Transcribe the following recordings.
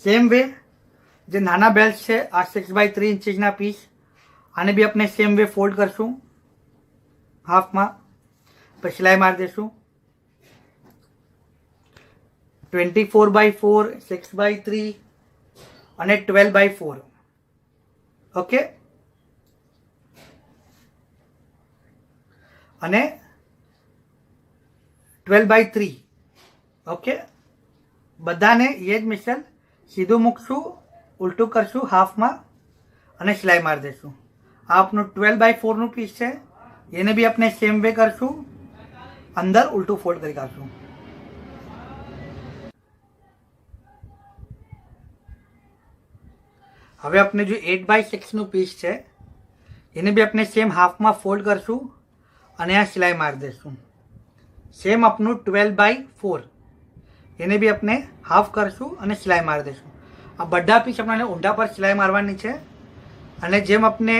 Same way जो नाना belt है आ 6x3 inches ना पीस आने भी अपने सेम वे फोल्ड करशू हाफ में पर सिलाई मार देशू 24/4 6/3 અને 12/4 ओके અને 12/3 ओके बधाने ये ज मिशन सीधू मूकशू उल्टू करशू हाफ में અને सिलाई मार देशू आ आपनु 12/4 नु पीस है ये भी अपने सेम वे करशू अंदर उल्टू फोल्ड करी काढशू। हवे अपने जो 8/6 नु पीस है ये भी अपने सेम हाफ में फोल्ड करशू અને આ सिलाई मार देशू। सेम अपनू 12/4 એને भी अपने हाफ करशू અને सिलाई मार देशू। आ बड़ा पीस अपने ऊंधा पर सिलाई मारवानी है અને જેમ अपने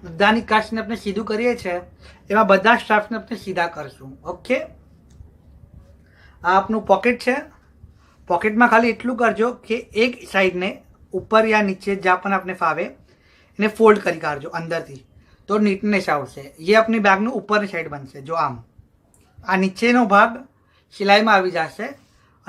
બધાની કાસ્ટને આપણે સીધું કરીએ છીએ એમાં બધા સ્ટાફને આપણે સીધા કરશું। ઓકે આ આપનું પોકેટ છે પોકેટમાં ખાલી એટલું કરજો કે એક સાઈડને ઉપર या નીચે જ્યાં પણ આપણે ફાવે એને ફોલ્ડ કરી કાઢજો અંદરથી तो नीटनेस आवशे। ये अपनी बैगનું ઉપરની સાઈડ બનશે। જો આમ આ નીચેનો ભાગ સિલાઈમાં આવી જશે